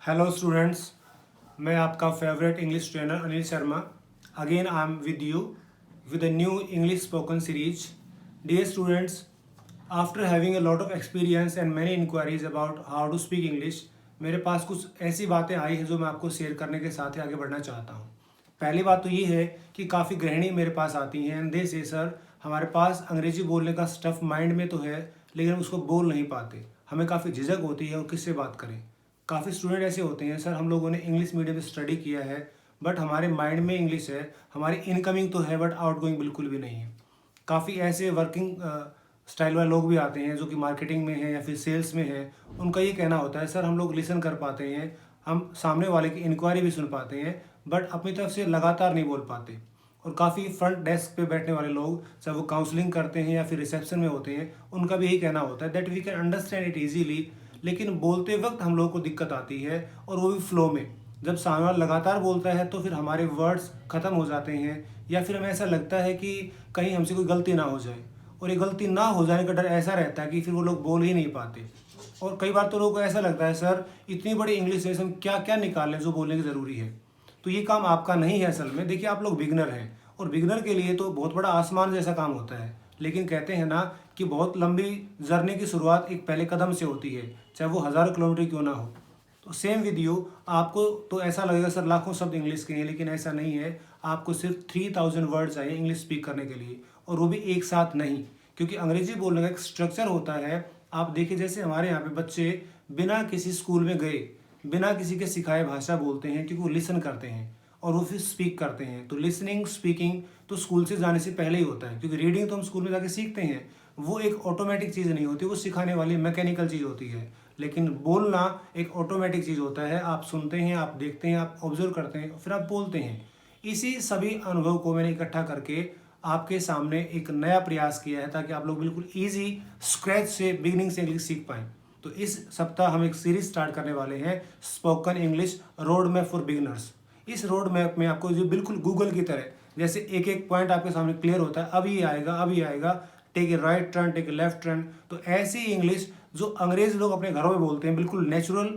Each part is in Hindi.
हेलो स्टूडेंट्स, मैं आपका favourite English trainer Anil Sharma again I am with you with a new English spoken series. Dear students, after having a lot of experience and many inquiries about how to speak English, मेरे पास कुछ ऐसी बातें आई हैं जो मैं आपको शेयर करने के साथ ही आगे बढ़ना चाहता हूँ। पहली बात तो ये है कि काफ़ी गृहिणी मेरे पास आती हैं एंड दे से सर हमारे पास अंग्रेजी बोलने का स्टफ माइंड में तो है लेकिन उसको बोल नहीं पाते, हमें काफ़ी झिझक होती है और किससे बात करें। काफ़ी स्टूडेंट ऐसे होते हैं सर हम लोगों ने इंग्लिश मीडियम से स्टडी किया है बट हमारे माइंड में इंग्लिश है, हमारी इनकमिंग तो है बट आउटगोइंग बिल्कुल भी नहीं है। काफ़ी ऐसे वर्किंग स्टाइल वाले लोग भी आते हैं जो कि मार्केटिंग में है या फिर सेल्स में है। उनका ये कहना होता है सर हम लोग लिसन कर पाते हैं, हम सामने वाले की इंक्वायरी भी सुन पाते हैं बट अपनी तरफ से लगातार नहीं बोल पाते। और काफ़ी फ्रंट डेस्क पे बैठने वाले लोग चाहे वो काउंसलिंग करते हैं या फिर रिसेप्शन में होते हैं, उनका भी यही कहना होता है that we can understand it easily, लेकिन बोलते वक्त हम लोगों को दिक्कत आती है और वो भी फ्लो में। जब सामने वाला लगातार बोलता है तो फिर हमारे वर्ड्स ख़त्म हो जाते हैं या फिर हमें ऐसा लगता है कि कहीं हमसे कोई गलती ना हो जाए, और ये गलती ना हो जाने का डर ऐसा रहता है कि फिर वो लोग बोल ही नहीं पाते। और कई बार तो लोगों को ऐसा लगता है सर इतनी बड़ी इंग्लिश है हम क्या क्या निकालें जो बोलने की ज़रूरी है। तो ये काम आपका नहीं है असल में। देखिए आप लोग बिगनर हैं और बिगनर के लिए तो बहुत बड़ा आसमान जैसा काम होता है, लेकिन कहते हैं ना कि बहुत लंबी जर्नी की शुरुआत एक पहले कदम से होती है, चाहे वो 1000 किलोमीटर क्यों ना हो। तो सेम विद यू, आपको तो ऐसा लगेगा सर लाखों शब्द इंग्लिश के हैं, लेकिन ऐसा नहीं है। आपको सिर्फ 3000 वर्ड चाहिए इंग्लिश स्पीक करने के लिए, और वो भी एक साथ नहीं, क्योंकि अंग्रेजी बोलने का एक स्ट्रक्चर होता है। आप देखिए जैसे हमारे यहाँ पे बच्चे बिना किसी स्कूल में गए, बिना किसी के सिखाए भाषा बोलते हैं, क्योंकि वो लिसन करते हैं और वो फिर स्पीक करते हैं। तो लिसनिंग स्पीकिंग तो स्कूल से जाने से पहले ही होता है, क्योंकि रीडिंग तो हम स्कूल में जाके सीखते हैं, वो एक ऑटोमेटिक चीज़ नहीं होती, वो सिखाने वाली मैकेनिकल चीज़ होती है। लेकिन बोलना एक ऑटोमेटिक चीज़ होता है, आप सुनते हैं, आप देखते हैं, आप ऑब्जर्व करते हैं, फिर आप बोलते हैं। इसी सभी अनुभव को मैंने इकट्ठा करके आपके सामने एक नया प्रयास किया है ताकि आप लोग बिल्कुल ईजी स्क्रैच से बिगिनिंग से इंग्लिश सीख पाएँ। तो इस सप्ताह हम एक सीरीज स्टार्ट करने वाले हैं, spoken English road map for beginners. इस रोड मैप में आपको जो बिल्कुल गूगल की तरह जैसे एक एक पॉइंट आपके सामने क्लियर होता है, अब ये आएगा, अब ये आएगा, take a right turn, take a left turn. तो ऐसी इंग्लिश जो अंग्रेज लोग अपने घरों में बोलते हैं, बिल्कुल नेचुरल,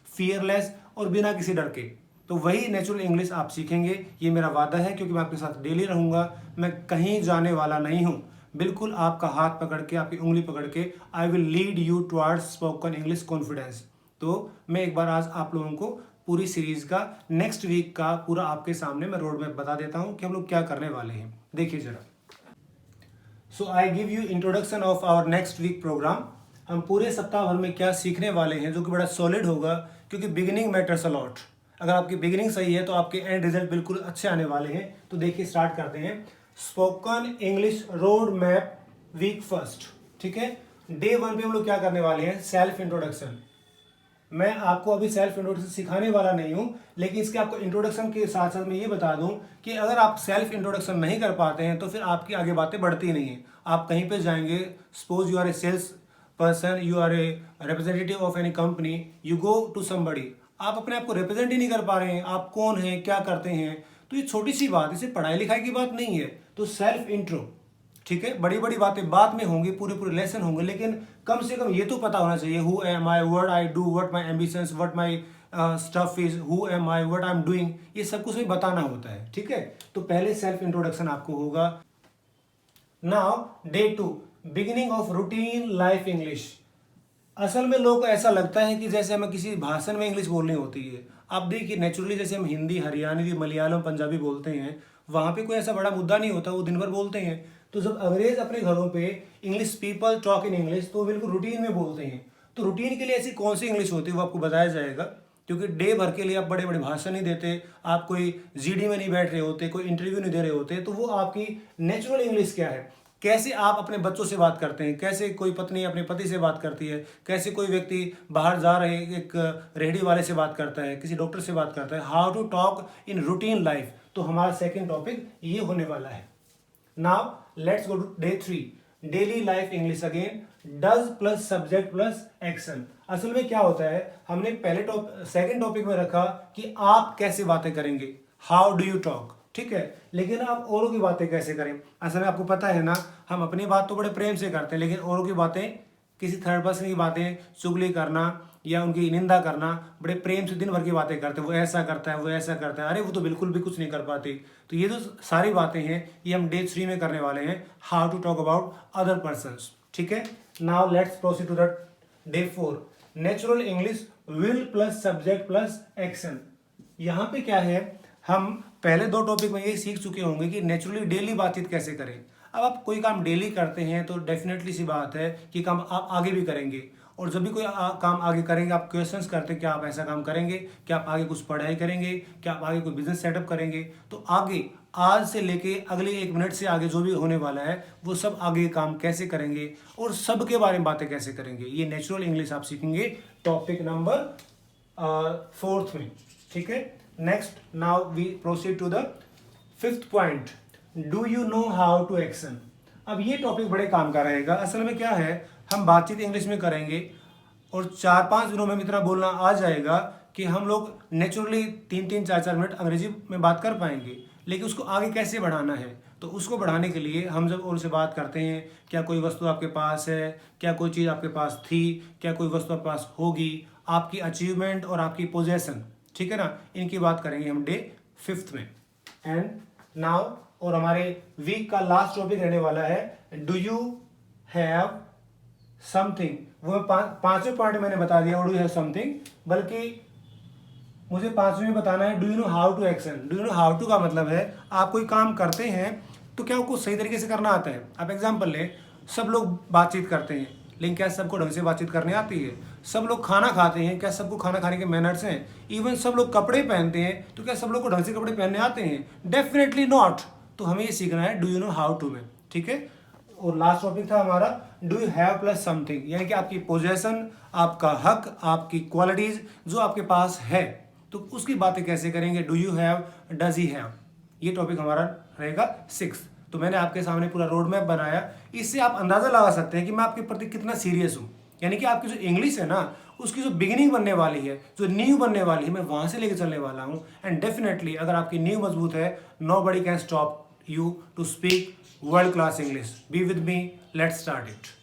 फियरलेस और बिना किसी डर के, तो वही नेचुरल इंग्लिश आप सीखेंगे, ये मेरा वादा है। क्योंकि मैं आपके साथ डेली रहूँगा, मैं कहीं जाने वाला नहीं हूँ, बिल्कुल आपका हाथ पकड़ के, आपकी उंगली पकड़ के I will lead you towards spoken English confidence. तो मैं एक बार आज आप लोगों को पूरी सीरीज का नेक्स्ट वीक का पूरा आपके सामने मैं रोड मैप बता देता हूँ कि हम लोग क्या करने वाले हैं। देखिए जरा। So I give you introduction of our next week program. हम पूरे सप्ताह भर में क्या सीखने वाले हैं जो कि बड़ा सॉलिड होगा, क्योंकि बिगिनिंग मैटर्स अ लॉट। अगर आपकी बिगिनिंग सही है तो आपके एंड रिजल्ट बिल्कुल अच्छे आने वाले हैं। तो देखिए स्टार्ट करते हैं। Spoken English road map week first, ठीक है। डे 1 पे हम लोग क्या करने वाले हैं, सेल्फ इंट्रोडक्शन। मैं आपको अभी सेल्फ इंट्रोडक्शन सिखाने वाला नहीं हूं, लेकिन इसके आपको इंट्रोडक्शन के साथ साथ मैं ये बता दूं कि अगर आप सेल्फ इंट्रोडक्शन नहीं कर पाते हैं तो फिर आपकी आगे बातें बढ़ती नहीं हैं। आप कहीं पे जाएंगे, suppose you are a sales person, you are a representative of any company, you go to somebody, आप अपने आप को रिप्रेजेंट ही नहीं कर पा रहे हैं, आप कौन हैं, क्या करते हैं। तो ये छोटी सी बात, इसे पढ़ाई लिखाई की बात नहीं है। तो सेल्फ इंट्रो, ठीक है। बड़ी बड़ी बातें बाद में होंगी, पूरे पूरे लेसन होंगे, लेकिन कम से कम ये तो पता होना चाहिए, who am I, what I do, what my ambitions, what my stuff is, who am I, what I am doing, ये सब कुछ भी बताना होता है, ठीक है। तो पहले सेल्फ इंट्रोडक्शन आपको होगा। Now day 2, beginning of routine life English. असल में लोगों को ऐसा लगता है कि जैसे हमें किसी भाषण में इंग्लिश बोलनी होती है। आप देखिए नेचुरली जैसे हम हिंदी, हरियाणवी, मलयालम, पंजाबी बोलते हैं, वहाँ पे कोई ऐसा बड़ा मुद्दा नहीं होता, वो दिन भर बोलते हैं। तो जब अंग्रेज अपने घरों पे English people talk in English, तो बिल्कुल रूटीन में बोलते हैं। तो रूटीन के लिए ऐसी कौन सी इंग्लिश होती है वो आपको बताया जाएगा, क्योंकि डे भर के लिए आप बड़े बड़े भाषण नहीं देते, आप कोई जीडी में नहीं बैठ रहे होते, कोई इंटरव्यू नहीं दे रहे होते। तो वो आपकी नेचुरल इंग्लिश क्या है, कैसे आप अपने बच्चों से बात करते हैं, कैसे कोई पत्नी अपने पति से बात करती है, कैसे कोई व्यक्ति बाहर जा रहे एक रेहड़ी वाले से बात करता है, किसी डॉक्टर से बात करता है, how to talk in routine life. तो हमारा सेकेंड टॉपिक ये होने वाला है। Now let's go to day 3, daily life English again, does plus subject plus action. असल में क्या होता है, हमने पहले सेकेंड टॉपिक में रखा कि आप कैसे बातें करेंगे, हाउ डू यू टॉक, ठीक है। लेकिन आप औरों की बातें कैसे करें। असल में आपको पता है ना, हम अपनी बात तो बड़े प्रेम से करते हैं, लेकिन औरों की बातें, किसी थर्ड पर्सन की बातें, चुगली करना, या उनकी निंदा करना, बड़े प्रेम से दिन भर की बातें करते हैं, वो ऐसा करता है, वो ऐसा करता है, अरे वो तो बिल्कुल भी कुछ नहीं कर पाते। तो ये जो सारी बातें हैं ये हम डे 3 में करने वाले हैं, how to talk about other persons. ठीक है, now let's proceed to the day 4, natural English will plus subject plus action. यहाँ पे क्या है, हम पहले 2 टॉपिक में ये सीख चुके होंगे कि नेचुरली डेली बातचीत कैसे करें। अब आप कोई काम डेली करते हैं तो डेफिनेटली सी बात है कि काम आप आगे भी करेंगे, और जब भी कोई काम आगे करेंगे आप क्वेश्चंस करते हैं, क्या आप ऐसा काम करेंगे, क्या आप आगे कुछ पढ़ाई करेंगे, क्या आप आगे कोई बिजनेस सेटअप करेंगे। तो आगे आज से लेके अगले 1 मिनट से आगे जो भी होने वाला है वो सब आगे काम कैसे करेंगे और सब के बारे में बातें कैसे करेंगे, ये नेचुरल इंग्लिश आप सीखेंगे टॉपिक नंबर 4 में। ठीक है, next now we proceed to the 5th point, do you know how to action. अब ये टॉपिक बड़े काम का रहेगा। असल में क्या है, हम बातचीत इंग्लिश में करेंगे और 4-5 दिनों में इतना बोलना आ जाएगा कि हम लोग नेचुरली 3-3, 4-4 मिनट अंग्रेजी में बात कर पाएंगे, लेकिन उसको आगे कैसे बढ़ाना है। तो उसको बढ़ाने के लिए हम जब उनसे बात करते हैं, क्या कोई वस्तु आपके पास है, क्या कोई चीज़ आपके पास थी, क्या कोई वस्तु आपके पास होगी, आपकी अचीवमेंट और आपकी पोजेसन, ठीक है ना, इनकी बात करेंगे हम डे 5th में। एंड नाउ, और हमारे वीक का लास्ट टॉपिक रहने वाला है, डू यू हैव समथिंग। वो 5वें पॉइंट मैंने बता दिया, डू यू हैव समथिंग, बल्कि मुझे 5वें में बताना है do you know how to action. Do you know how to का मतलब है आप कोई काम करते हैं तो क्या आपको सही तरीके से करना आता है। आप एग्जांपल लें, सब लोग बातचीत करते हैं, लेकिन क्या सबको ढंग से बातचीत करने आती है। सब लोग खाना खाते हैं, क्या सबको खाना खाने के मैनर्स हैं। इवन सब लोग कपड़े पहनते हैं, तो क्या सब लोग को ढंग से कपड़े पहनने आते हैं। Definitely not. तो हमें ये सीखना है do you know how to में। ठीक है, और लास्ट टॉपिक था हमारा do you have plus something, यानी कि आपकी पोजेशन, आपका हक, आपकी क्वालिटीज जो आपके पास है, तो उसकी बातें कैसे करेंगे। Do you have, does he have, ये टॉपिक हमारा रहेगा 6। तो मैंने आपके सामने पूरा रोड मैप बनाया, इससे आप अंदाजा लगा सकते हैं कि मैं आपके प्रति कितना सीरियस हूँ। यानी कि आपकी जो इंग्लिश है ना, उसकी जो बिगिनिंग बनने वाली है, जो नींव बनने वाली है, मैं वहां से लेके चलने वाला हूँ। एंड डेफिनेटली अगर आपकी नींव मजबूत है, nobody can stop you to speak world class English. Be with me, let's start it.